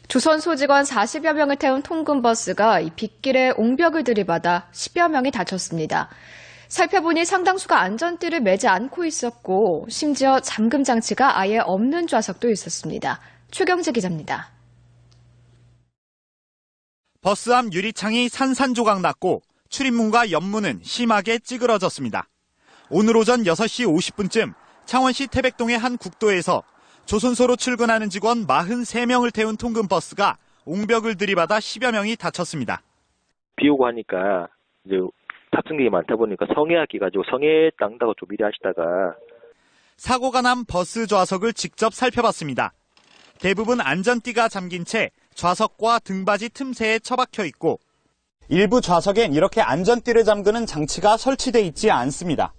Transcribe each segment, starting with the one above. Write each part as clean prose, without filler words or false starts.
조선소 직원 40여 명을 태운 통근버스가 빗길에 옹벽을 들이받아 10여 명이 다쳤습니다. 살펴보니 상당수가 안전띠를 매지 않고 있었고 심지어 잠금 장치가 아예 없는 좌석도 있었습니다. 최경재 기자입니다. 버스 앞 유리창이 산산조각 났고 출입문과 옆문은 심하게 찌그러졌습니다. 오늘 오전 6시 50분쯤 창원시 태백동의 한 국도에서 조선소로 출근하는 직원 43명을 태운 통근버스가 옹벽을 들이받아 10여 명이 다쳤습니다. 비 오고 하니까 이제 탑승객이 많다 보니까 성애하기 가지고 성애 땅다고 좀 미리 하시다가 사고가 난 버스 좌석을 직접 살펴봤습니다. 대부분 안전띠가 잠긴 채 좌석과 등받이 틈새에 처박혀 있고 일부 좌석엔 이렇게 안전띠를 잠그는 장치가 설치돼 있지 않습니다.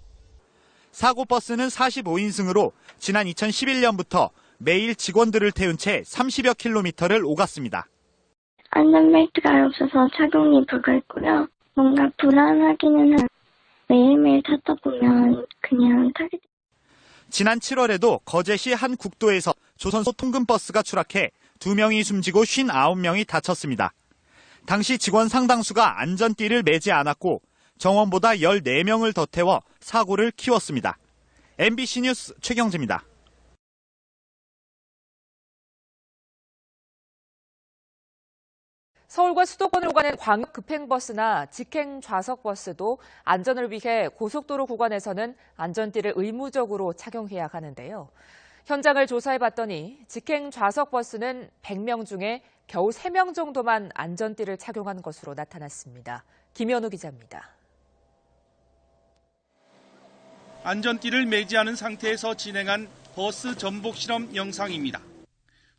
사고 버스는 45인승으로 지난 2011년부터 매일 직원들을 태운 채 30여 킬로미터를 오갔습니다. 안전벨트가 없어서 착용이 불가했고요. 뭔가 불안하기는 한 매일매일 타다 보면 그냥 타게 돼요. 지난 7월에도 거제시 한 국도에서 조선소 통근버스가 추락해 2명이 숨지고 59명이 다쳤습니다. 당시 직원 상당수가 안전띠를 매지 않았고 정원보다 14명을 더 태워 사고를 키웠습니다. MBC 뉴스 최경재입니다. 서울과 수도권을 오가는 광역 급행버스나 직행 좌석버스도 안전을 위해 고속도로 구간에서는 안전띠를 의무적으로 착용해야 하는데요. 현장을 조사해봤더니 직행 좌석버스는 100명 중에 겨우 3명 정도만 안전띠를 착용한 것으로 나타났습니다. 김현우 기자입니다. 안전띠를 매지 않은 상태에서 진행한 버스 전복 실험 영상입니다.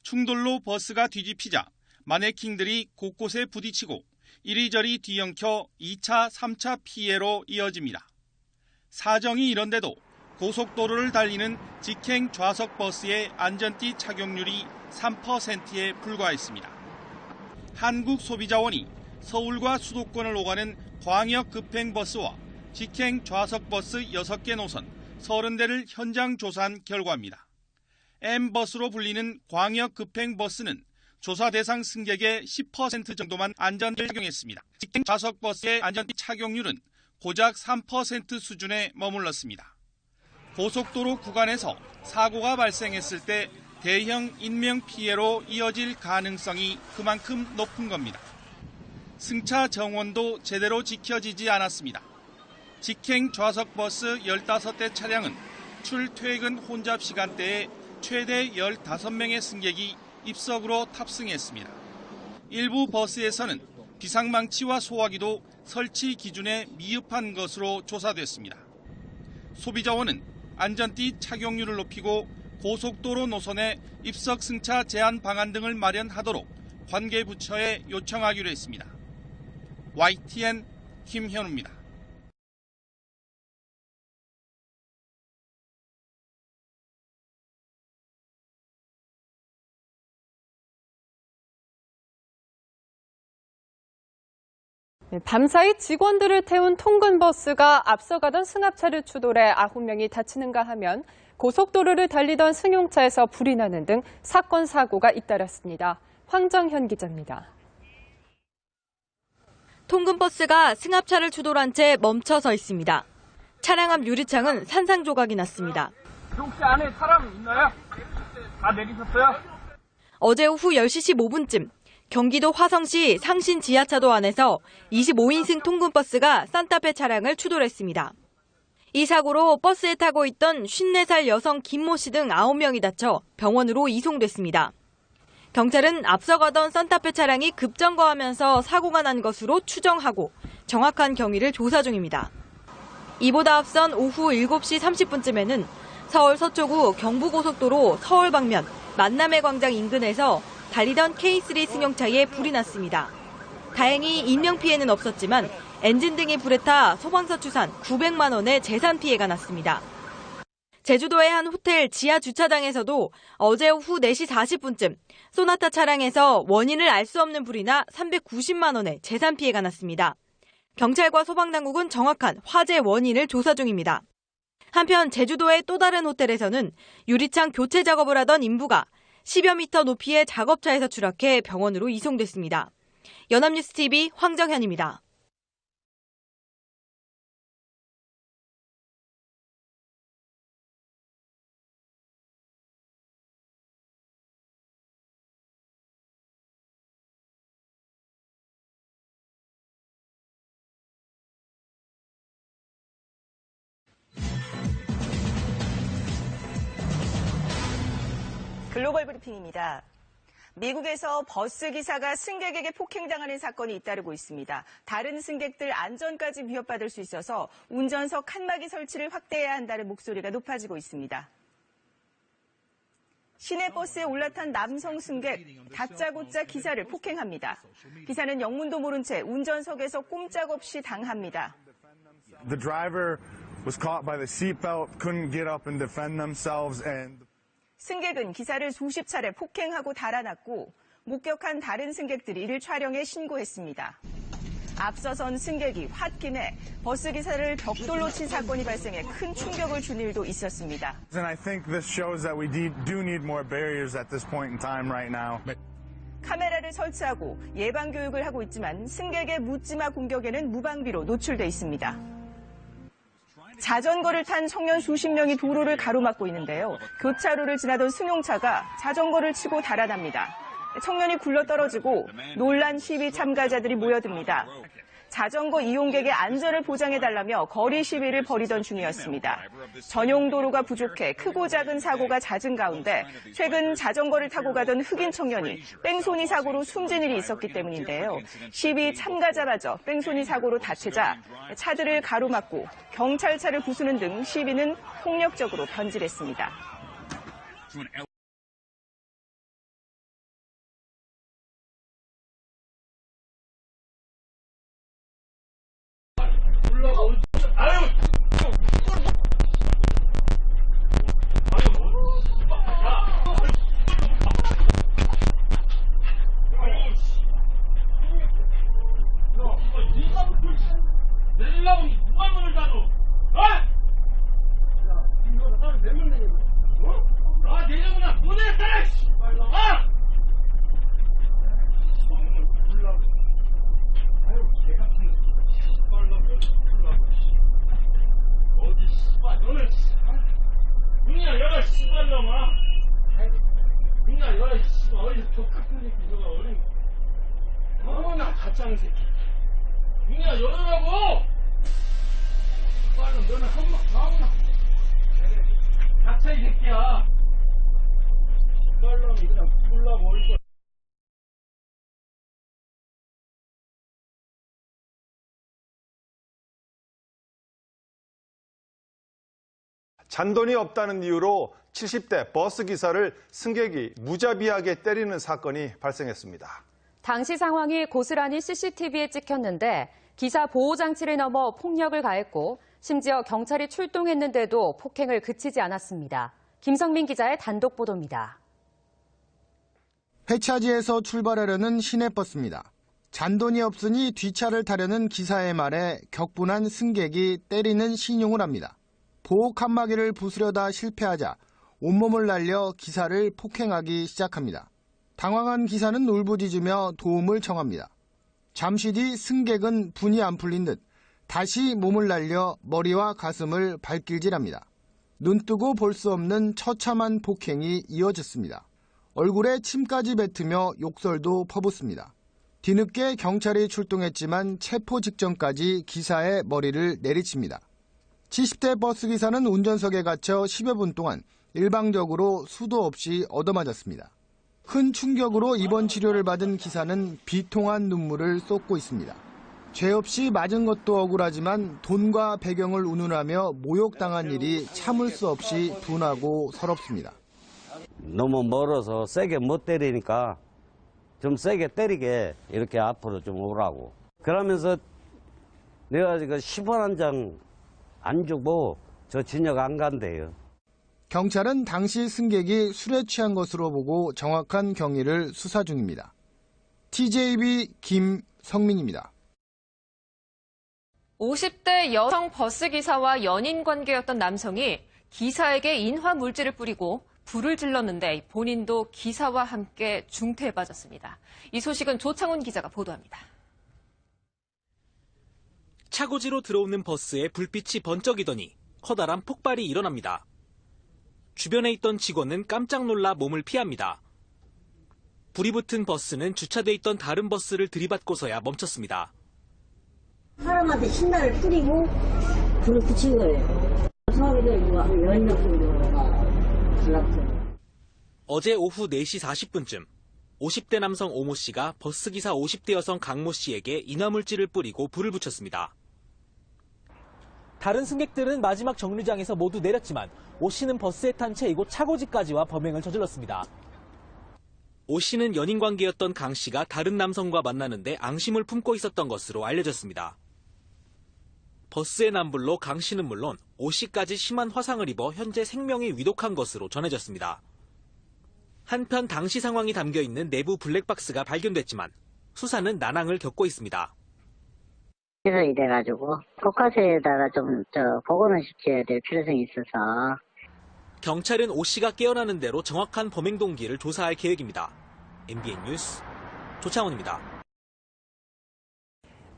충돌로 버스가 뒤집히자 마네킹들이 곳곳에 부딪히고 이리저리 뒤엉켜 2차, 3차 피해로 이어집니다. 사정이 이런데도 고속도로를 달리는 직행 좌석 버스의 안전띠 착용률이 3%에 불과했습니다. 한국소비자원이 서울과 수도권을 오가는 광역 급행버스와 직행 좌석버스 6개 노선 30대를 현장 조사한 결과입니다. M버스로 불리는 광역 급행버스는 조사 대상 승객의 10% 정도만 안전띠를 착용했습니다. 직행 좌석버스의 안전띠 착용률은 고작 3% 수준에 머물렀습니다. 고속도로 구간에서 사고가 발생했을 때 대형 인명피해로 이어질 가능성이 그만큼 높은 겁니다. 승차 정원도 제대로 지켜지지 않았습니다. 직행 좌석버스 15대 차량은 출퇴근 혼잡 시간대에 최대 15명의 승객이 입석으로 탑승했습니다. 일부 버스에서는 비상망치와 소화기도 설치 기준에 미흡한 것으로 조사됐습니다. 소비자원은 안전띠 착용률을 높이고 고속도로 노선에 입석 승차 제한 방안 등을 마련하도록 관계 부처에 요청하기로 했습니다. YTN 김현우입니다. 밤사이 직원들을 태운 통근버스가 앞서가던 승합차를 추돌해 9명이 다치는가 하면 고속도로를 달리던 승용차에서 불이 나는 등 사건 사고가 잇따랐습니다. 황정현 기자입니다. 통근버스가 승합차를 추돌한 채 멈춰서 있습니다. 차량 앞 유리창은 산산조각이 났습니다. 혹시 안에 사람 있나요? 다 내리셨어요? 어제 오후 10시 15분쯤 경기도 화성시 상신 지하차도 안에서 25인승 통근버스가 산타페 차량을 추돌했습니다. 이 사고로 버스에 타고 있던 54살 여성 김모 씨 등 9명이 다쳐 병원으로 이송됐습니다. 경찰은 앞서가던 산타페 차량이 급정거하면서 사고가 난 것으로 추정하고 정확한 경위를 조사 중입니다. 이보다 앞선 오후 7시 30분쯤에는 서울 서초구 경부고속도로 서울 방면 만남의 광장 인근에서 달리던 K3 승용차에 불이 났습니다. 다행히 인명피해는 없었지만 엔진 등이 불에 타 소방서 추산 900만 원의 재산 피해가 났습니다. 제주도의 한 호텔 지하 주차장에서도 어제 오후 4시 40분쯤 소나타 차량에서 원인을 알 수 없는 불이 나 390만 원의 재산 피해가 났습니다. 경찰과 소방당국은 정확한 화재 원인을 조사 중입니다. 한편 제주도의 또 다른 호텔에서는 유리창 교체 작업을 하던 인부가 10여 미터 높이의 작업차에서 추락해 병원으로 이송됐습니다. 연합뉴스TV 황정현입니다. 글로벌 브리핑입니다. 미국에서 버스 기사가 승객에게 폭행당하는 사건이 잇따르고 있습니다. 다른 승객들 안전까지 위협받을 수 있어서 운전석 칸막이 설치를 확대해야 한다는 목소리가 높아지고 있습니다. 시내버스에 올라탄 남성 승객, 다짜고짜 기사를 폭행합니다. 기사는 영문도 모른 채 운전석에서 꼼짝없이 당합니다. The driver was caught by the seatbelt, couldn't get up and defend themselves and 승객은 기사를 수십 차례 폭행하고 달아났고 목격한 다른 승객들이 이를 촬영해 신고했습니다. 앞서선 승객이 홧김에 버스 기사를 벽돌로 친 사건이 발생해 큰 충격을 준 일도 있었습니다. And I think this shows that we do need more barriers at this point in time right now. 카메라를 설치하고 예방 교육을 하고 있지만 승객의 묻지마 공격에는 무방비로 노출돼 있습니다. 자전거를 탄 청년 수십 명이 도로를 가로막고 있는데요. 교차로를 지나던 승용차가 자전거를 치고 달아납니다. 청년이 굴러떨어지고 놀란 시위 참가자들이 모여듭니다. 자전거 이용객의 안전을 보장해달라며 거리 시위를 벌이던 중이었습니다. 전용 도로가 부족해 크고 작은 사고가 잦은 가운데 최근 자전거를 타고 가던 흑인 청년이 뺑소니 사고로 숨진 일이 있었기 때문인데요. 시위 참가자마저 뺑소니 사고로 다치자 차들을 가로막고 경찰차를 부수는 등 시위는 폭력적으로 변질했습니다. 잔돈이 없다는 이유로 70대 버스 기사를 승객이 무자비하게 때리는 사건이 발생했습니다. 당시 상황이 고스란히 CCTV에 찍혔는데 기사 보호장치를 넘어 폭력을 가했고 심지어 경찰이 출동했는데도 폭행을 그치지 않았습니다. 김성민 기자의 단독 보도입니다. 회차지에서 출발하려는 시내버스입니다. 잔돈이 없으니 뒷차를 타려는 기사의 말에 격분한 승객이 때리는 신용을 합니다. 보호 칸막이를 부수려다 실패하자 온몸을 날려 기사를 폭행하기 시작합니다. 당황한 기사는 울부짖으며 도움을 청합니다. 잠시 뒤 승객은 분이 안 풀린 듯 다시 몸을 날려 머리와 가슴을 발길질합니다. 눈뜨고 볼 수 없는 처참한 폭행이 이어졌습니다. 얼굴에 침까지 뱉으며 욕설도 퍼붓습니다. 뒤늦게 경찰이 출동했지만 체포 직전까지 기사의 머리를 내리칩니다. 70대 버스 기사는 운전석에 갇혀 10여 분 동안 일방적으로 수도 없이 얻어맞았습니다. 큰 충격으로 입원 치료를 받은 기사는 비통한 눈물을 쏟고 있습니다. 죄 없이 맞은 것도 억울하지만 돈과 배경을 운운하며 모욕당한 일이 참을 수 없이 둔하고 서럽습니다. 너무 멀어서 세게 못 때리니까 좀 세게 때리게 이렇게 앞으로 좀 오라고. 그러면서 내가 지금 10원 한 장 안 주고 저 진역 안 간대요. 경찰은 당시 승객이 술에 취한 것으로 보고 정확한 경위를 수사 중입니다. TJB 김성민입니다. 50대 여성 버스 기사와 연인 관계였던 남성이 기사에게 인화 물질을 뿌리고 불을 질렀는데 본인도 기사와 함께 중태에 빠졌습니다. 이 소식은 조창훈 기자가 보도합니다. 차고지로 들어오는 버스에 불빛이 번쩍이더니 커다란 폭발이 일어납니다. 주변에 있던 직원은 깜짝 놀라 몸을 피합니다. 불이 붙은 버스는 주차돼 있던 다른 버스를 들이받고서야 멈췄습니다. 사람한테 신나를 뿌리고 불을 붙인 거예요. 사람들이 한 10명 정도가 불났어요. 어제 오후 4시 40분쯤 50대 남성 오모 씨가 버스기사 50대 여성 강모 씨에게 인화물질을 뿌리고 불을 붙였습니다. 다른 승객들은 마지막 정류장에서 모두 내렸지만 오 씨는 버스에 탄 채 이곳 차고지까지 와 범행을 저질렀습니다. 오 씨는 연인 관계였던 강 씨가 다른 남성과 만나는데 앙심을 품고 있었던 것으로 알려졌습니다. 버스의 난불로 강 씨는 물론 오 씨까지 심한 화상을 입어 현재 생명이 위독한 것으로 전해졌습니다. 한편 당시 상황이 담겨있는 내부 블랙박스가 발견됐지만 수사는 난항을 겪고 있습니다. 그래서 이래가지고 국가서에다가 좀 복원을 시켜야 될 필요성이 있어서 경찰은 오 씨가 깨어나는 대로 정확한 범행 동기를 조사할 계획입니다. MBN 뉴스 조창훈입니다.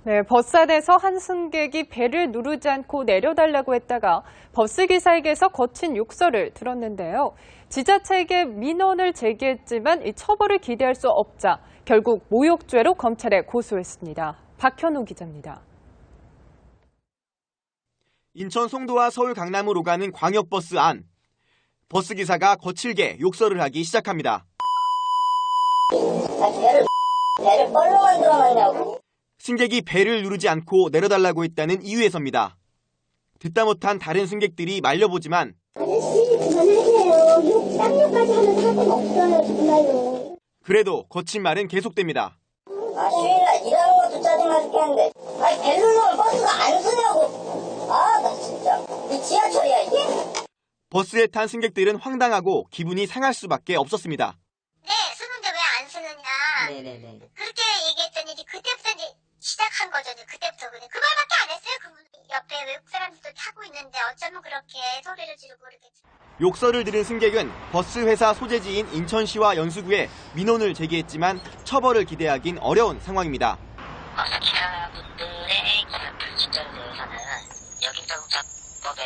네, 버스 안에서 한 승객이 배를 누르지 않고 내려달라고 했다가 버스기사에게서 거친 욕설을 들었는데요. 지자체에게 민원을 제기했지만 이 처벌을 기대할 수 없자 결국 모욕죄로 검찰에 고소했습니다. 박현우 기자입니다. 인천 송도와 서울 강남으로 가는 광역버스 안. 버스기사가 거칠게 욕설을 하기 시작합니다. 배를 뭘로 만들어놨냐고. 승객이 배를 누르지 않고 내려달라고 했다는 이유에서입니다. 듣다 못한 다른 승객들이 말려보지만 그래도 거친 말은 계속됩니다. 휴일날 일하는 것도 짜증나 죽겠는데 배 누르면 버스가 안 쓰냐고. 나 진짜 이 지하철이야 이게? 버스에 탄 승객들은 황당하고 기분이 상할 수밖에 없었습니다. 네, 쓰는데 왜 안 쓰느냐. 네네네. 그렇게 얘기했더니 이제 그때부터 이제 시작한 거죠. 그때부터 그냥 그 말밖에 안 했어요. 그분 옆에 외국 사람들도 타고 있는데 어쩌면 그렇게 소리를 지르고 그러겠지. 욕설을 들은 승객은 버스 회사 소재지인 인천시와 연수구에 민원을 제기했지만 처벌을 기대하긴 어려운 상황입니다. 버스 기사분들의 기사 불친절에 대해서는 여객자동차법에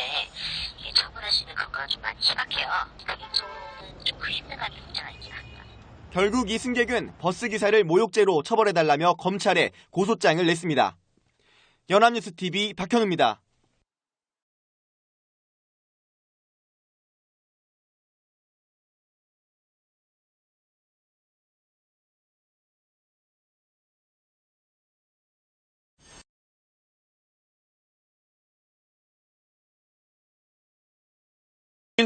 처벌할 수 있는 근거가 좀 많이 희박해요. 그쪽은 좀 심각하게 문제가 있긴 합니다. 결국 이 승객은 버스기사를 모욕죄로 처벌해달라며 검찰에 고소장을 냈습니다. 연합뉴스TV 박현우입니다.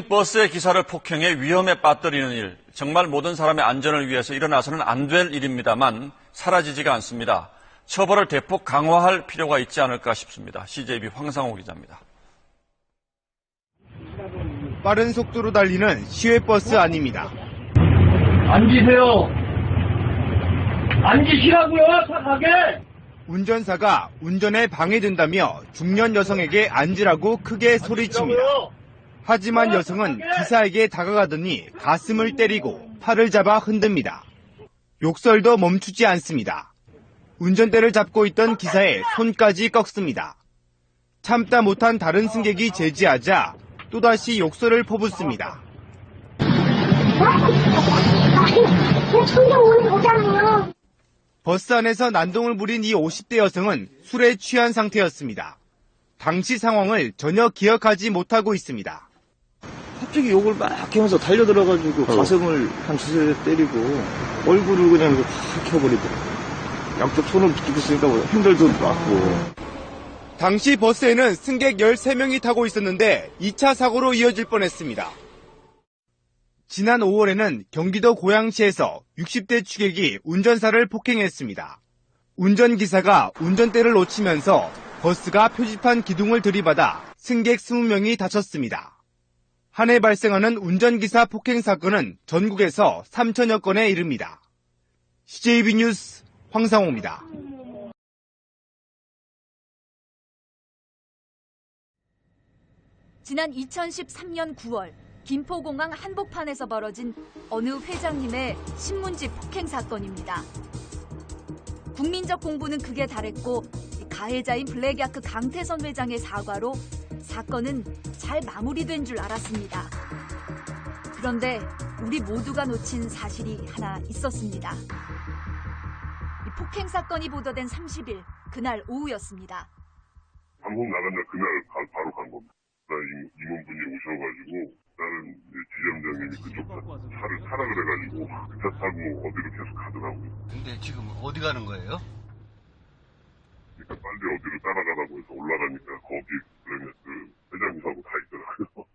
버스의 기사를 폭행해 위험에 빠뜨리는 일, 정말 모든 사람의 안전을 위해서 일어나서는 안 될 일입니다만 사라지지가 않습니다. 처벌을 대폭 강화할 필요가 있지 않을까 싶습니다. CJB 황상호 기자입니다. 빠른 속도로 달리는 시외버스 안입니다. 앉으세요. 앉으시라고요, 착하게. 운전사가 운전에 방해된다며 중년 여성에게 앉으라고 크게 소리칩니다. 하지만 여성은 기사에게 다가가더니 가슴을 때리고 팔을 잡아 흔듭니다. 욕설도 멈추지 않습니다. 운전대를 잡고 있던 기사의 손까지 꺾습니다. 참다 못한 다른 승객이 제지하자 또다시 욕설을 퍼붓습니다. 버스 안에서 난동을 부린 이 50대 여성은 술에 취한 상태였습니다. 당시 상황을 전혀 기억하지 못하고 있습니다. 갑자기 욕을 막 하면서 달려들어가지고 가슴을 한 두세 대 때리고 얼굴을 그냥 확 켜버리더라고요. 양쪽 손을 붙이고 있으니까 핸들도 맞고. 당시 버스에는 승객 13명이 타고 있었는데 2차 사고로 이어질 뻔했습니다. 지난 5월에는 경기도 고양시에서 60대 취객이 운전사를 폭행했습니다. 운전기사가 운전대를 놓치면서 버스가 표지판 기둥을 들이받아 승객 20명이 다쳤습니다. 한 해 발생하는 운전기사 폭행 사건은 전국에서 3천여 건에 이릅니다. CJB 뉴스 황상호입니다. 지난 2013년 9월 김포공항 한복판에서 벌어진 어느 회장님의 신문지 폭행 사건입니다. 국민적 공분은 극에 달했고 가해자인 블랙야크 강태선 회장의 사과로 사건은 잘 마무리된 줄 알았습니다. 그런데 우리 모두가 놓친 사실이 하나 있었습니다. 이 폭행 사건이 보도된 30일 그날 오후였습니다. 방송 나간 날 그날 바로 간 겁니다. 임원분이 오셔가지고 나는 지점장님이 그쪽 차를 타라 그래가지고 그 차 타고 어디로 계속 가더라고요. 근데 지금 어디 가는 거예요? 그러니까 빨리 어디로 따라가라고 해서 올라가니까 거기 그 회장님하고 다 있더라고요.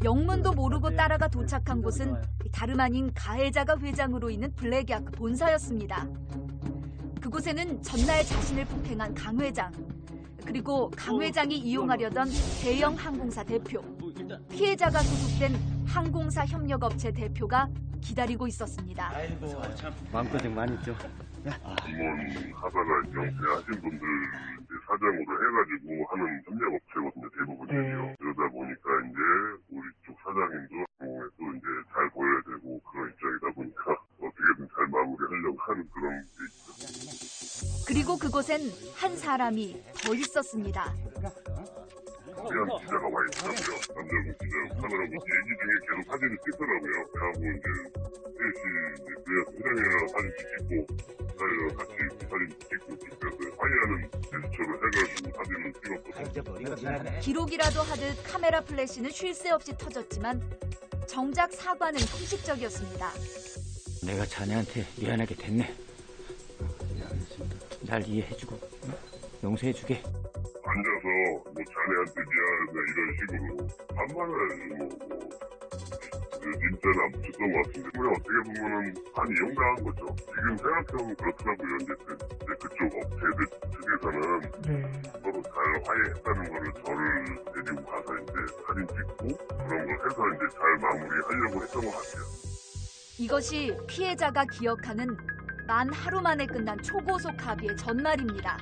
영문도 모르고 따라가 도착한 곳은 다름 아닌 가해자가 회장으로 있는 블랙야크 본사였습니다. 그곳에는 전날 자신을 폭행한 강 회장, 그리고 강 회장이 이용하려던 대형 항공사 대표, 피해자가 소속된 항공사 협력업체 대표가 기다리고 있었습니다. 마음고생 많이 했죠. 임원 하다가 영세하신 분들 이제 사장으로 해가지고 하는 협력업체거든요, 대부분이요. 그러다 보니까 이제 우리 쪽 사장님도 또 이제 잘 보여야 되고 그런 입장이다 보니까 어떻게든 잘 마무리하려고 하는 그런 게 있죠. 그리고 그곳엔 한 사람이 더 있었습니다. 그냥 기자가 와 있더라고요. 남자분 기자 하느라고 얘기 중에 계속 사진을 찍더라고요. 그래갖고 이제 셋이 이제 회장이랑 사진 찍고 기사랑 같이 사진 찍고 그래서 화해하는 제스처를 해가지고 사진을 찍었거든요. 기록이라도 하듯 카메라 플래시는 쉴 새 없이 터졌지만 정작 사과는 형식적이었습니다. 내가 자네한테 미안하게 됐네. 날 이해해주고 용서해주게. 앉아서 뭐 자네한테 미안하다 이런 식으로 반말을 진짜는 안 붙였던 것 같은데 그냥 어떻게 보면은 반 이용당한 거죠. 지금 생각해보면 그렇더라고요. 이제 그쪽 업체들 측에서는 서로 잘 화해했다는 거를 저를 데리고 가서 이제 사진 찍고 그런 걸 해서 이제 잘 마무리하려고 했던 것 같아요. 이것이 피해자가 기억하는 만 하루 만에 끝난 초고속 합의의 전말입니다.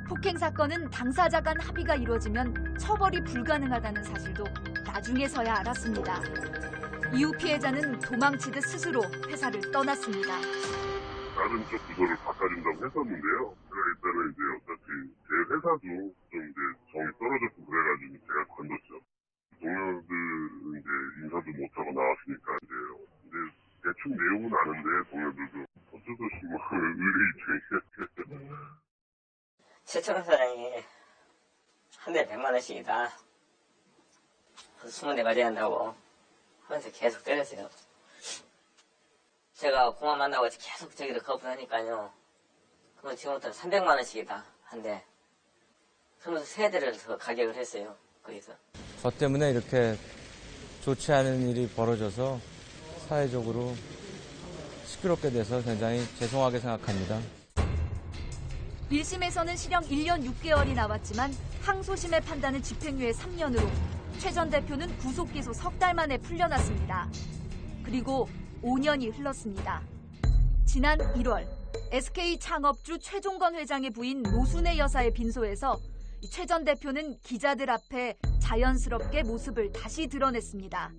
폭행 사건은 당사자 간 합의가 이루어지면 처벌이 불가능하다는 사실도 나중에서야 알았습니다. 이후 피해자는 도망치듯 스스로 회사를 떠났습니다. 다른 쪽 부서를 바꿔준다고 했었는데요. 제가 일단은 이제 어차피 제 회사도 좀 이제 정이 떨어졌고 그래가지고 제가 관뒀죠. 동료들 이제 인사도 못하고 나왔으니까 이제 대충 내용은 아는데 동료들도 어쩔 수 없이 뭐 의뢰 입장이에요. 최철원 사장이 한 달에 100만 원씩이다. 20대 한다고 하면서 계속 때렸어요. 제가 공항 만나고 계속 저기를 거부하니까요. 그럼 지금부터 300만 원씩이다 한대. 그러면서 3대를 더 가격을 했어요. 거기서. 저 때문에 이렇게 좋지 않은 일이 벌어져서 사회적으로 시끄럽게 돼서 굉장히 죄송하게 생각합니다. 1심에서는 실형 1년 6개월이 나왔지만 항소심의 판단은 집행유예 3년으로 최 전 대표는 구속기소 석 달 만에 풀려났습니다. 그리고 5년이 흘렀습니다. 지난 1월 SK 창업주 최종건 회장의 부인 노순애 여사의 빈소에서 최 전 대표는 기자들 앞에 자연스럽게 모습을 다시 드러냈습니다.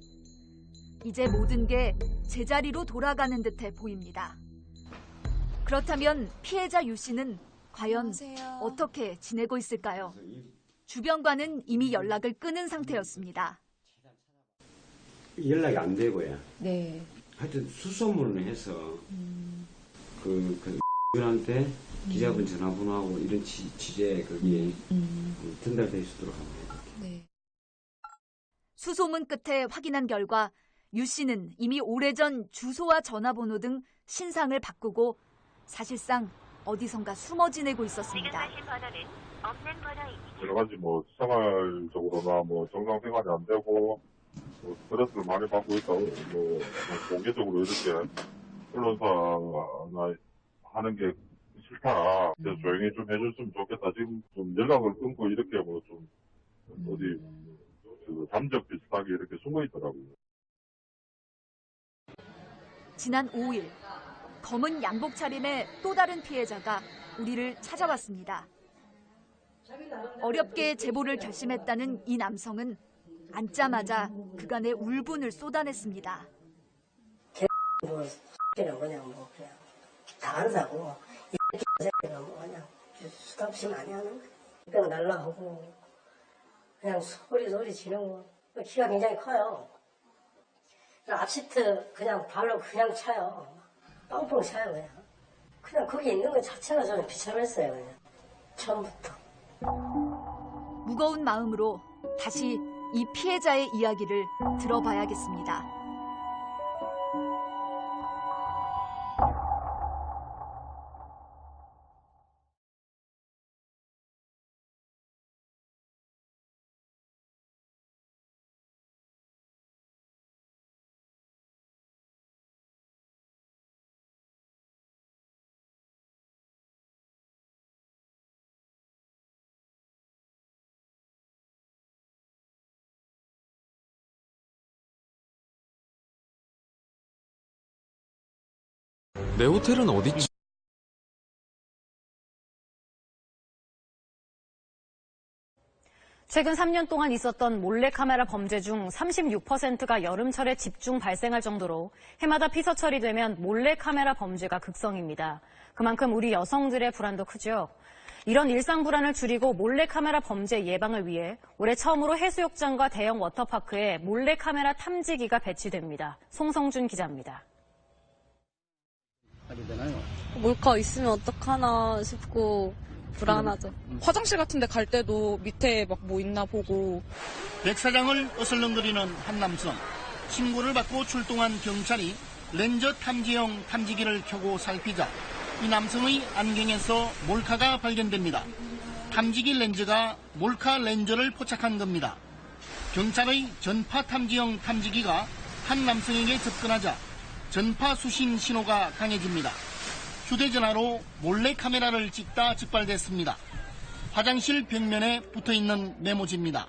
이제 모든 게 제자리로 돌아가는 듯해 보입니다. 그렇다면 피해자 유 씨는 과연 어떻게 지내고 있을까요? 주변과는 이미 연락을 끊은 상태였습니다. 연락이 안 되고요. 네. 하여튼 수소문을 해서 그한테 기자분 전화번호하고 이런 취재 거기에 전달될 수 있도록 합니다. 네. 수소문 끝에 확인한 결과 유 씨는 이미 오래전 주소와 전화번호 등 신상을 바꾸고 사실상 어디선가 숨어 지내고 있었습니다. 여러 가지 뭐 생활적으로나 뭐 정상 생활이 안 되고 뭐 스트레스를 많이 받고 있다고 뭐 공개적으로 이렇게 언론사나 하는 게 싫다. 그래서 조용히 좀 해줬으면 좋겠다. 지금 좀 연락을 끊고 이렇게 뭐 좀 어디 잠적 비슷하게 이렇게 숨어 있더라고요. 지난 5일 검은 양복 차림의 또 다른 피해자가 우리를 찾아왔습니다. 어렵게 제보를 결심했다는 이 남성은 앉자마자 그간의 울분을 쏟아냈습니다. 뭐 X는 그냥 뭐 그냥 다 안 사고 이 X는 뭐 그냥 수도 없이 많이 하는 거야. 병 날라오고 그냥 소리 지르고 키가 굉장히 커요. 앞시트 그냥 발로 그냥 차요. 뻥뻥 차요 그냥 거기 있는 것 자체가 저는 비참했어요 그냥 처음부터. 무거운 마음으로 다시 이 피해자의 이야기를 들어봐야겠습니다. 내 호텔은 어딨지? 최근 3년 동안 있었던 몰래카메라 범죄 중 36%가 여름철에 집중 발생할 정도로 해마다 피서 처리되면 몰래카메라 범죄가 극성입니다. 그만큼 우리 여성들의 불안도 크죠. 이런 일상 불안을 줄이고 몰래카메라 범죄 예방을 위해 올해 처음으로 해수욕장과 대형 워터파크에 몰래카메라 탐지기가 배치됩니다. 송성준 기자입니다. 몰카 있으면 어떡하나 싶고 불안하죠. 화장실 같은 데 갈 때도 밑에 막 뭐 있나 보고. 백사장을 어슬렁거리는 한 남성. 신고를 받고 출동한 경찰이 렌저 탐지용 탐지기를 켜고 살피자 이 남성의 안경에서 몰카가 발견됩니다. 탐지기 렌즈가 몰카 렌저를 포착한 겁니다. 경찰의 전파 탐지용 탐지기가 한 남성에게 접근하자 전파 수신 신호가 강해집니다. 휴대전화로 몰래카메라를 찍다 적발됐습니다. 화장실 벽면에 붙어있는 메모지입니다.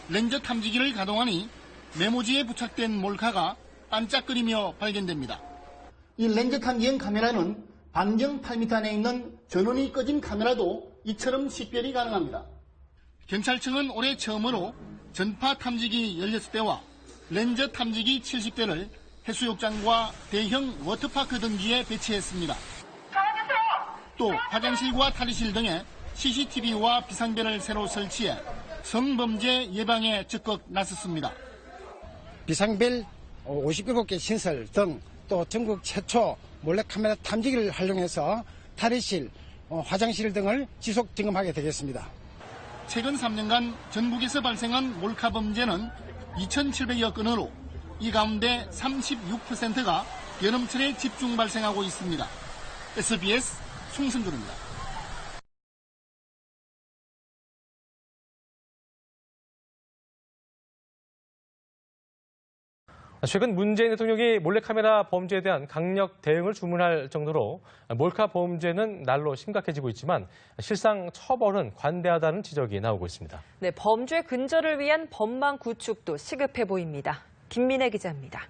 렌저 탐지기를 가동하니 메모지에 부착된 몰카가 반짝거리며 발견됩니다. 이 렌저 탐지용 카메라는 반경 8m 안에 있는 전원이 꺼진 카메라도 이처럼 식별이 가능합니다. 경찰청은 올해 처음으로 전파 탐지기 16대와 렌저 탐지기 70대를 해수욕장과 대형 워터파크 등지에 배치했습니다. 또 화장실과 탈의실 등에 CCTV와 비상벨을 새로 설치해 성범죄 예방에 적극 나섰습니다. 비상벨 57개 신설 등 또 전국 최초 몰래카메라 탐지기를 활용해서 탈의실, 화장실 등을 지속 점검하게 되겠습니다. 최근 3년간 전국에서 발생한 몰카 범죄는 2,700여 건으로 이 가운데 36%가 여름철에 집중 발생하고 있습니다. SBS 송승준입니다. 최근 문재인 대통령이 몰래카메라 범죄에 대한 강력 대응을 주문할 정도로 몰카 범죄는 날로 심각해지고 있지만 실상 처벌은 관대하다는 지적이 나오고 있습니다. 네, 범죄 근절을 위한 법망 구축도 시급해 보입니다. 김민혜 기자입니다.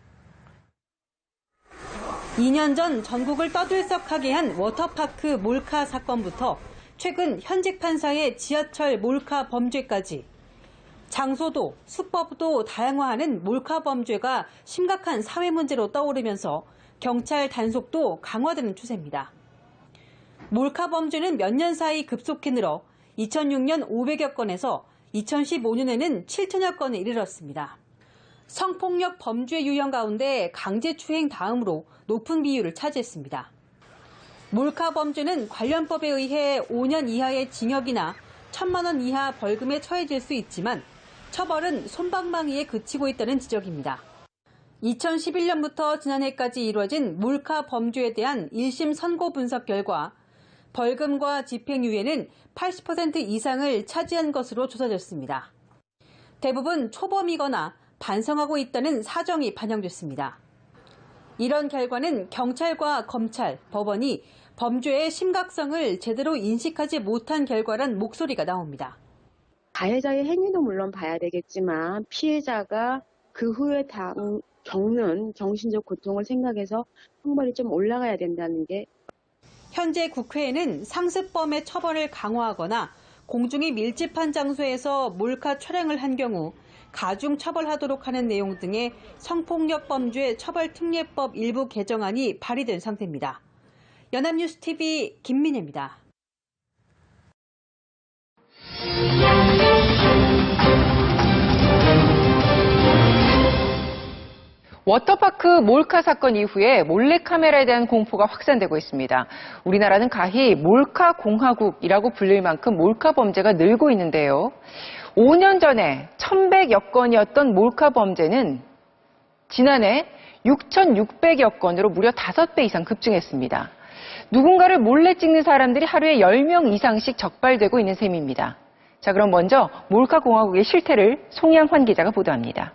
2년 전 전국을 떠들썩하게 한 워터파크 몰카 사건부터 최근 현직 판사의 지하철 몰카 범죄까지 장소도 수법도 다양화하는 몰카 범죄가 심각한 사회 문제로 떠오르면서 경찰 단속도 강화되는 추세입니다. 몰카 범죄는 몇 년 사이 급속히 늘어 2006년 500여 건에서 2015년에는 7천여 건에 이르렀습니다. 성폭력 범죄 유형 가운데 강제추행 다음으로 높은 비율을 차지했습니다. 몰카 범죄는 관련법에 의해 5년 이하의 징역이나 1,000만 원 이하 벌금에 처해질 수 있지만 처벌은 솜방망이에 그치고 있다는 지적입니다. 2011년부터 지난해까지 이루어진 몰카 범죄에 대한 1심 선고 분석 결과 벌금과 집행유예는 80% 이상을 차지한 것으로 조사됐습니다. 대부분 초범이거나 반성하고 있다는 사정이 반영됐습니다. 이런 결과는 경찰과 검찰, 법원이 범죄의 심각성을 제대로 인식하지 못한 결과란 목소리가 나옵니다. 가해자의 행위도 물론 봐야 되겠지만 피해자가 그 후에 겪는 정신적 고통을 생각해서 형벌이 좀 올라가야 된다는 게. 현재 국회에는 상습범의 처벌을 강화하거나 공중이 밀집한 장소에서 몰카 촬영을 한 경우 가중 처벌하도록 하는 내용 등의 성폭력범죄 처벌특례법 일부 개정안이 발의된 상태입니다. 연합뉴스TV 김민혜입니다. 워터파크 몰카 사건 이후에 몰래카메라에 대한 공포가 확산되고 있습니다. 우리나라는 가히 몰카 공화국이라고 불릴 만큼 몰카 범죄가 늘고 있는데요. 5년 전에 1,100여 건이었던 몰카 범죄는 지난해 6,600여 건으로 무려 5배 이상 급증했습니다. 누군가를 몰래 찍는 사람들이 하루에 10명 이상씩 적발되고 있는 셈입니다. 자, 그럼 먼저 몰카 공화국의 실태를 송양환 기자가 보도합니다.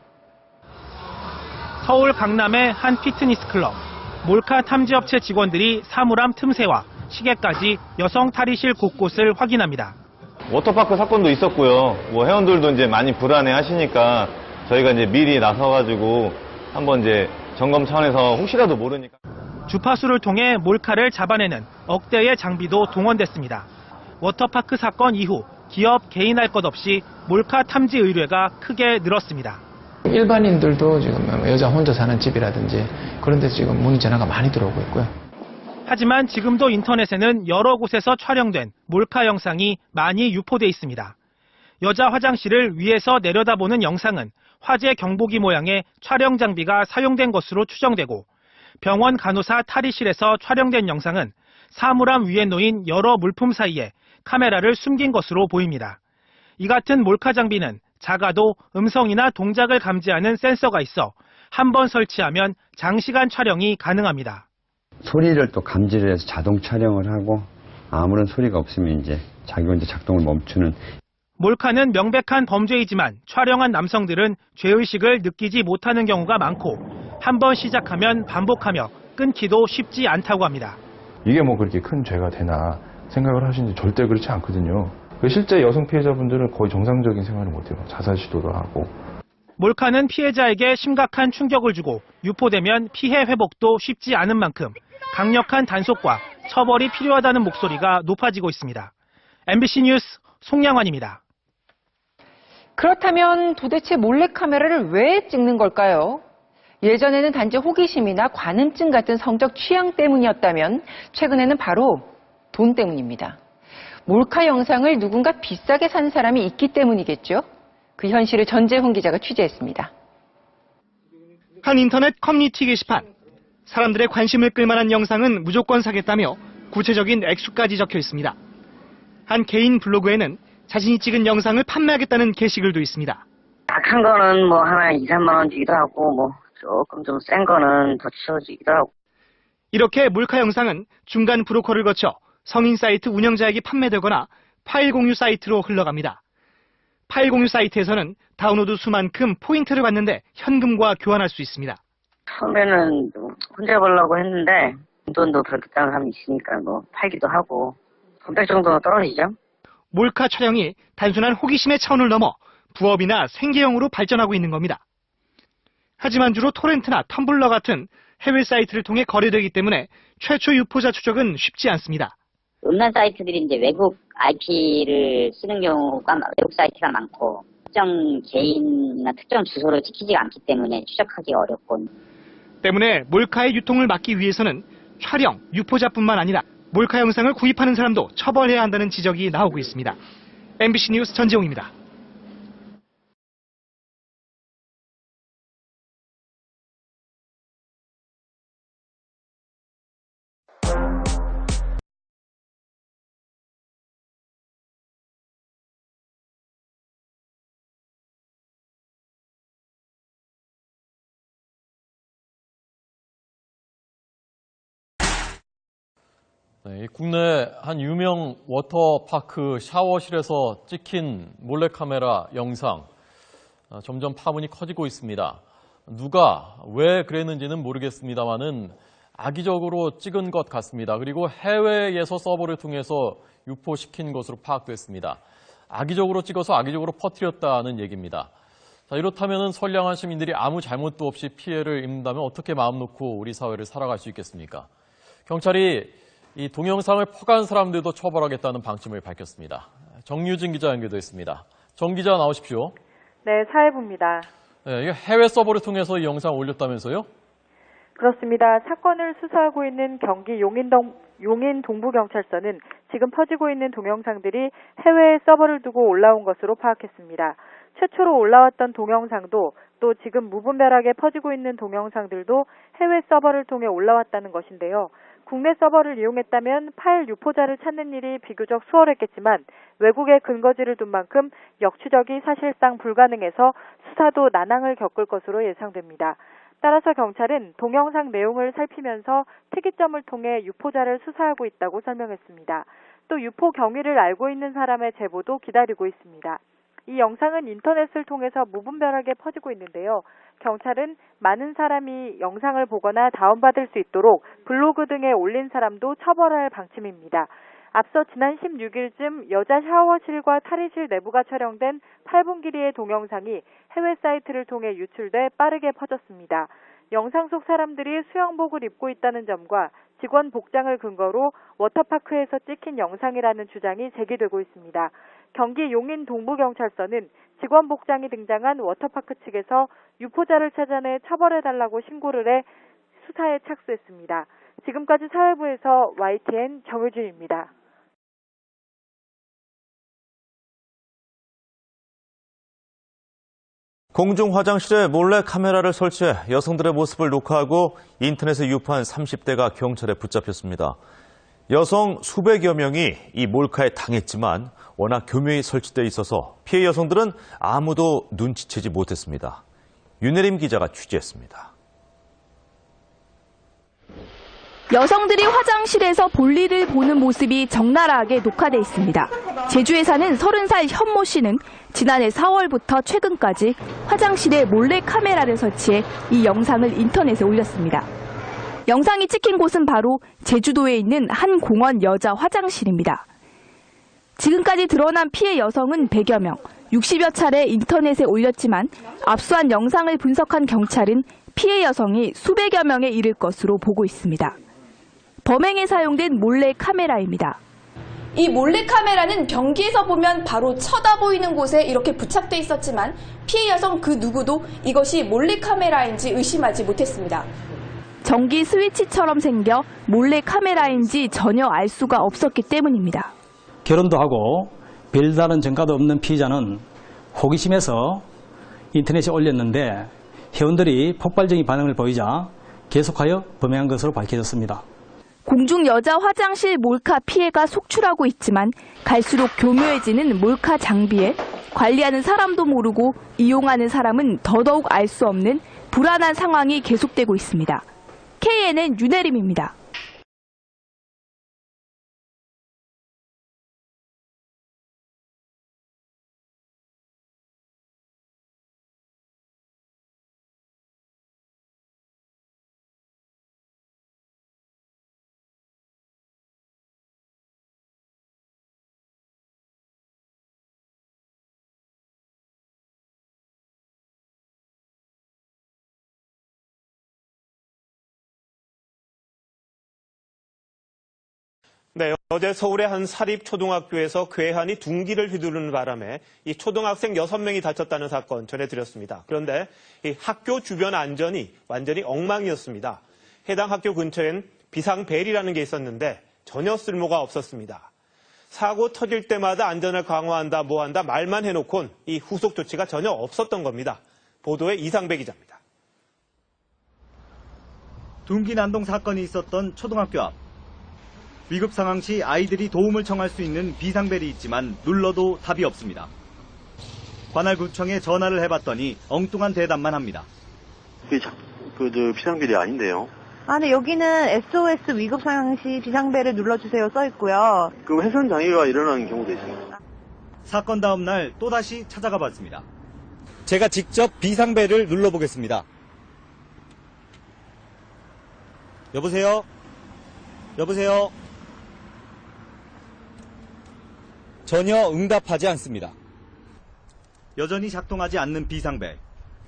서울 강남의 한 피트니스 클럽. 몰카 탐지업체 직원들이 사물함 틈새와 시계까지 여성 탈의실 곳곳을 확인합니다. 워터파크 사건도 있었고요. 회원들도 이제 많이 불안해 하시니까 저희가 이제 미리 나서가지고 한번 이제 점검 차원에서 혹시라도 모르니까. 주파수를 통해 몰카를 잡아내는 억대의 장비도 동원됐습니다. 워터파크 사건 이후 기업 개인 할 것 없이 몰카 탐지 의뢰가 크게 늘었습니다. 일반인들도 지금 여자 혼자 사는 집이라든지 그런 데 지금 문의 전화가 많이 들어오고 있고요. 하지만 지금도 인터넷에는 여러 곳에서 촬영된 몰카 영상이 많이 유포돼 있습니다. 여자 화장실을 위에서 내려다보는 영상은 화재 경보기 모양의 촬영 장비가 사용된 것으로 추정되고, 병원 간호사 탈의실에서 촬영된 영상은 사물함 위에 놓인 여러 물품 사이에 카메라를 숨긴 것으로 보입니다. 이 같은 몰카 장비는 작아도 음성이나 동작을 감지하는 센서가 있어 한 번 설치하면 장시간 촬영이 가능합니다. 소리를 또 감지를 해서 자동 촬영을 하고 아무런 소리가 없으면 이제 자기 혼자 작동을 멈추는. 몰카는 명백한 범죄이지만 촬영한 남성들은 죄의식을 느끼지 못하는 경우가 많고 한 번 시작하면 반복하며 끊기도 쉽지 않다고 합니다. 이게 뭐 그렇게 큰 죄가 되나 생각을 하시는지 절대 그렇지 않거든요. 실제 여성 피해자분들은 거의 정상적인 생활을 못해요. 자살 시도도 하고. 몰카는 피해자에게 심각한 충격을 주고 유포되면 피해 회복도 쉽지 않은 만큼 강력한 단속과 처벌이 필요하다는 목소리가 높아지고 있습니다. MBC 뉴스 송양환입니다. 그렇다면 도대체 몰래카메라를 왜 찍는 걸까요? 예전에는 단지 호기심이나 관음증 같은 성적 취향 때문이었다면 최근에는 바로 돈 때문입니다. 몰카 영상을 누군가 비싸게 산 사람이 있기 때문이겠죠. 그 현실을 전재훈 기자가 취재했습니다. 한 인터넷 커뮤니티 게시판. 사람들의 관심을 끌만한 영상은 무조건 사겠다며 구체적인 액수까지 적혀 있습니다. 한 개인 블로그에는 자신이 찍은 영상을 판매하겠다는 게시글도 있습니다. 약한 거는 뭐 하나 2, 3만 원 주기도 하고 뭐 조금 좀 센 거는 더 치워주기도 하고. 이렇게 몰카 영상은 중간 브로커를 거쳐 성인 사이트 운영자에게 판매되거나 파일 공유 사이트로 흘러갑니다. 파일 공유 사이트에서는 다운로드 수만큼 포인트를 받는데 현금과 교환할 수 있습니다. 처음에는 혼자 보려고 했는데 돈도 그렇게 따는 사람이 있으니까 뭐 팔기도 하고 300 정도는 떨어지죠. 몰카 촬영이 단순한 호기심의 차원을 넘어 부업이나 생계형으로 발전하고 있는 겁니다. 하지만 주로 토렌트나 텀블러 같은 해외 사이트를 통해 거래되기 때문에 최초 유포자 추적은 쉽지 않습니다. 음란 사이트들이 이제 외국 IP를 쓰는 경우가 외국 사이트가 많고 특정 개인이나 특정 주소를 지키지 않기 때문에 추적하기 어렵고. 때문에 몰카의 유통을 막기 위해서는 촬영, 유포자뿐만 아니라 몰카 영상을 구입하는 사람도 처벌해야 한다는 지적이 나오고 있습니다. MBC 뉴스 전재홍입니다. 네, 국내 한 유명 워터파크 샤워실에서 찍힌 몰래카메라 영상, 점점 파문이 커지고 있습니다. 누가 왜 그랬는지는 모르겠습니다만은 악의적으로 찍은 것 같습니다. 그리고 해외에서 서버를 통해서 유포시킨 것으로 파악됐습니다. 악의적으로 찍어서 악의적으로 퍼뜨렸다는 얘기입니다. 자, 이렇다면 선량한 시민들이 아무 잘못도 없이 피해를 입는다면 어떻게 마음 놓고 우리 사회를 살아갈 수 있겠습니까? 경찰이 이 동영상을 퍼간 사람들도 처벌하겠다는 방침을 밝혔습니다. 정유진 기자 연결되어 있습니다. 정 기자 나오십시오. 네, 사회부입니다. 네, 이게 해외 서버를 통해서 이 영상 올렸다면서요? 그렇습니다. 사건을 수사하고 있는 경기 용인 동부경찰서는 지금 퍼지고 있는 동영상들이 해외 서버를 두고 올라온 것으로 파악했습니다. 최초로 올라왔던 동영상도 또 지금 무분별하게 퍼지고 있는 동영상들도 해외 서버를 통해 올라왔다는 것인데요. 국내 서버를 이용했다면 파일 유포자를 찾는 일이 비교적 수월했겠지만 외국에 근거지를 둔 만큼 역추적이 사실상 불가능해서 수사도 난항을 겪을 것으로 예상됩니다. 따라서 경찰은 동영상 내용을 살피면서 특이점을 통해 유포자를 수사하고 있다고 설명했습니다. 또 유포 경위를 알고 있는 사람의 제보도 기다리고 있습니다. 이 영상은 인터넷을 통해서 무분별하게 퍼지고 있는데요. 경찰은 많은 사람이 영상을 보거나 다운받을 수 있도록 블로그 등에 올린 사람도 처벌할 방침입니다. 앞서 지난 16일쯤 여자 샤워실과 탈의실 내부가 촬영된 8분 길이의 동영상이 해외 사이트를 통해 유출돼 빠르게 퍼졌습니다. 영상 속 사람들이 수영복을 입고 있다는 점과 직원 복장을 근거로 워터파크에서 찍힌 영상이라는 주장이 제기되고 있습니다. 경기 용인 동부경찰서는 직원 복장이 등장한 워터파크 측에서 유포자를 찾아내 처벌해달라고 신고를 해 수사에 착수했습니다. 지금까지 사회부에서 YTN 정효진입니다. 공중 화장실에 몰래 카메라를 설치해 여성들의 모습을 녹화하고 인터넷에 유포한 30대가 경찰에 붙잡혔습니다. 여성 수백여 명이 이 몰카에 당했지만 워낙 교묘히 설치돼 있어서 피해 여성들은 아무도 눈치채지 못했습니다. 윤혜림 기자가 취재했습니다. 여성들이 화장실에서 볼일을 보는 모습이 적나라하게 녹화돼 있습니다. 제주에 사는 30살 현모 씨는 지난해 4월부터 최근까지 화장실에 몰래 카메라를 설치해 이 영상을 인터넷에 올렸습니다. 영상이 찍힌 곳은 바로 제주도에 있는 한 공원 여자 화장실입니다. 지금까지 드러난 피해 여성은 100여 명, 60여 차례 인터넷에 올렸지만 압수한 영상을 분석한 경찰은 피해 여성이 수백여 명에 이를 것으로 보고 있습니다. 범행에 사용된 몰래 카메라입니다. 이 몰래카메라는 경기에서 보면 바로 쳐다보이는 곳에 이렇게 부착돼 있었지만 피해 여성 그 누구도 이것이 몰래카메라인지 의심하지 못했습니다. 전기 스위치처럼 생겨 몰래카메라인지 전혀 알 수가 없었기 때문입니다. 결혼도 하고 별다른 전과도 없는 피해자는 호기심에서 인터넷에 올렸는데 회원들이 폭발적인 반응을 보이자 계속하여 범행한 것으로 밝혀졌습니다. 공중 여자 화장실 몰카 피해가 속출하고 있지만 갈수록 교묘해지는 몰카 장비에 관리하는 사람도 모르고 이용하는 사람은 더더욱 알 수 없는 불안한 상황이 계속되고 있습니다. KNN 윤혜림입니다. 네, 어제 서울의 한 사립초등학교에서 괴한이 둥기를 휘두르는 바람에 이 초등학생 6명이 다쳤다는 사건 전해드렸습니다. 그런데 이 학교 주변 안전이 완전히 엉망이었습니다. 해당 학교 근처엔 비상벨이라는 게 있었는데 전혀 쓸모가 없었습니다. 사고 터질 때마다 안전을 강화한다, 뭐한다 말만 해놓곤 이 후속 조치가 전혀 없었던 겁니다. 보도에 이상배 기자입니다. 둥기 난동 사건이 있었던 초등학교 앞. 위급 상황 시 아이들이 도움을 청할 수 있는 비상벨이 있지만 눌러도 답이 없습니다. 관할 구청에 전화를 해봤더니 엉뚱한 대답만 합니다. 비상벨이 아닌데요. 네, 여기는 SOS 위급 상황 시 비상벨을 눌러주세요 써 있고요. 그 훼손 장애가 일어나는 경우도 있습니다. 사건 다음 날 또다시 찾아가 봤습니다. 제가 직접 비상벨을 눌러보겠습니다. 여보세요? 여보세요? 전혀 응답하지 않습니다. 여전히 작동하지 않는 비상벨.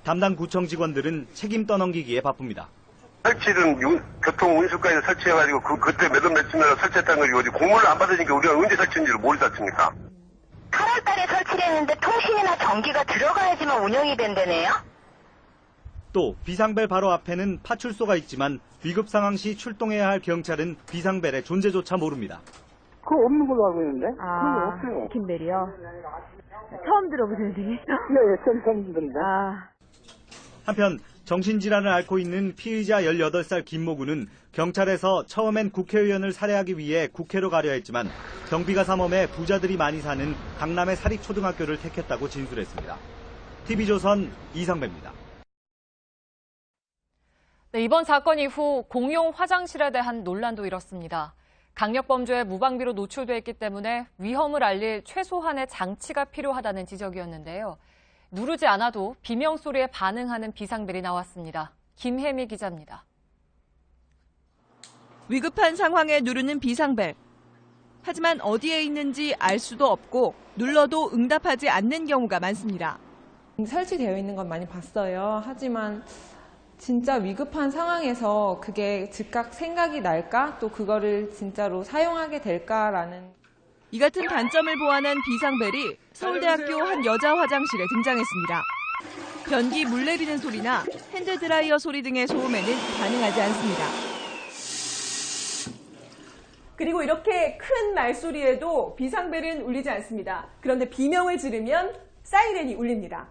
담당 구청 직원들은 책임 떠넘기기에 바쁩니다. 설치는 교통운輸과에서 설치해가지고 그때 몇월 며칠날 설치했다는 거지 고문을 안 받으니까 우리가 언제 설치인지를 모르지 않습니까? 8월 달에 설치를 했는데 통신이나 전기가 들어가야지만 운영이 된다네요? 또 비상벨 바로 앞에는 파출소가 있지만 위급 상황 시 출동해야 할 경찰은 비상벨의 존재조차 모릅니다. 그거 없는 걸로 알고 있는데? 아, 없어요. 김벨이요? 처음 들어보시는 분이? 네, 처음 듣는데. 한편 정신질환을 앓고 있는 피의자 18살 김모구는 경찰에서 처음엔 국회의원을 살해하기 위해 국회로 가려 했지만 경비가 삼엄해 부자들이 많이 사는 강남의 사립초등학교를 택했다고 진술했습니다. TV조선 이상배입니다. 네, 이번 사건 이후 공용 화장실에 대한 논란도 일었습니다. 강력범죄에 무방비로 노출돼 있기 때문에 위험을 알릴 최소한의 장치가 필요하다는 지적이었는데요. 누르지 않아도 비명소리에 반응하는 비상벨이 나왔습니다. 김혜미 기자입니다. 위급한 상황에 누르는 비상벨. 하지만 어디에 있는지 알 수도 없고 눌러도 응답하지 않는 경우가 많습니다. 설치되어 있는 건 많이 봤어요. 하지만 진짜 위급한 상황에서 그게 즉각 생각이 날까? 또 그거를 진짜로 사용하게 될까라는. 이 같은 단점을 보완한 비상벨이 서울대학교 한 여자 화장실에 등장했습니다. 변기 물 내리는 소리나 핸드드라이어 소리 등의 소음에는 반응하지 않습니다. 그리고 이렇게 큰 말소리에도 비상벨은 울리지 않습니다. 그런데 비명을 지르면 사이렌이 울립니다.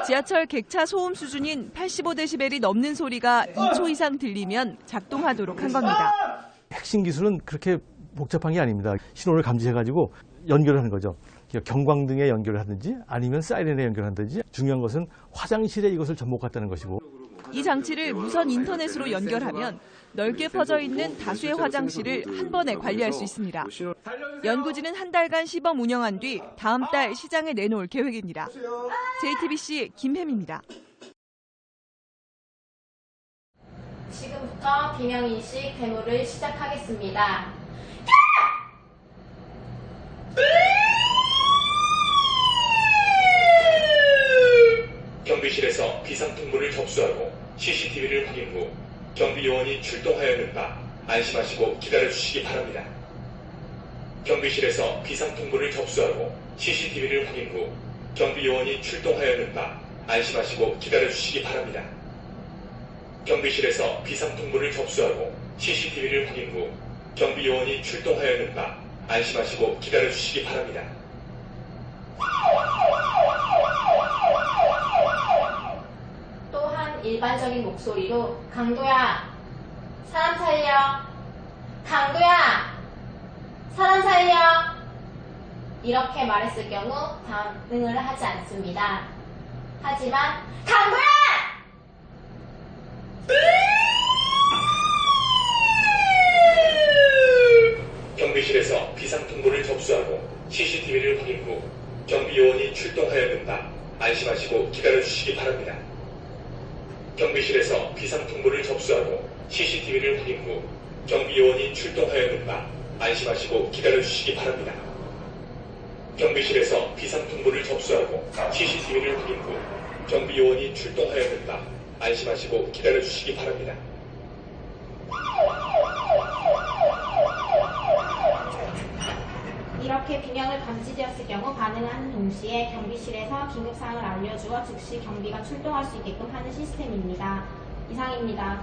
지하철 객차 소음 수준인 85데시벨이 넘는 소리가 2초 이상 들리면 작동하도록 한 겁니다. 핵심 기술은 그렇게 복잡한 게 아닙니다. 신호를 감지해가지고 연결을 하는 거죠. 경광등에 연결을 하든지 아니면 사이렌에 연결하든지 중요한 것은 화장실에 이것을 접목했다는 것이고. 이 장치를 무선 인터넷으로 연결하면 넓게 퍼져 있는 다수의 화장실을 한 번에 관리할 수 있습니다. 연구진은 한 달간 시범 운영한 뒤 다음 달 시장에 내놓을 계획입니다. JTBC 김혜미입니다. 지금부터 비명인식 데모를 시작하겠습니다. 경비실에서 비상통보를 접수하고 CCTV를 확인 후 경비요원이 출동하였는가 안심하시고 기다려주시기 바랍니다. 경비실에서 비상통보를 접수하고 CCTV를 확인 후 경비요원이 출동하였는가 안심하시고 기다려주시기 바랍니다. 경비실에서 비상통보를 접수하고 CCTV를 확인 후 경비요원이 출동하였는가 안심하시고 기다려주시기 바랍니다. 또한 일반적인 목소리로 강도야, 사람 살려, 강도야, 사람 살려 이렇게 말했을 경우 반응을 하지 않습니다. 하지만 강도야! 경비실에서 비상통보를 접수하고 CCTV를 확인 후 경비요원이 출동하였는가 안심하시고 기다려주시기 바랍니다. 경비실에서 비상통보를 접수하고 CCTV를 확인 후 경비요원이 출동하였는가 안심하시고 기다려주시기 바랍니다. 경비실에서 비상통보를 접수하고 CCTV를 확인 후 경비요원이 출동하였는가 안심하시고 기다려주시기 바랍니다. 이렇게 비명을 감지되었을 경우 반응을 하는 동시에 경비실에서 긴급사항을 알려주어 즉시 경비가 출동할 수 있게끔 하는 시스템입니다. 이상입니다.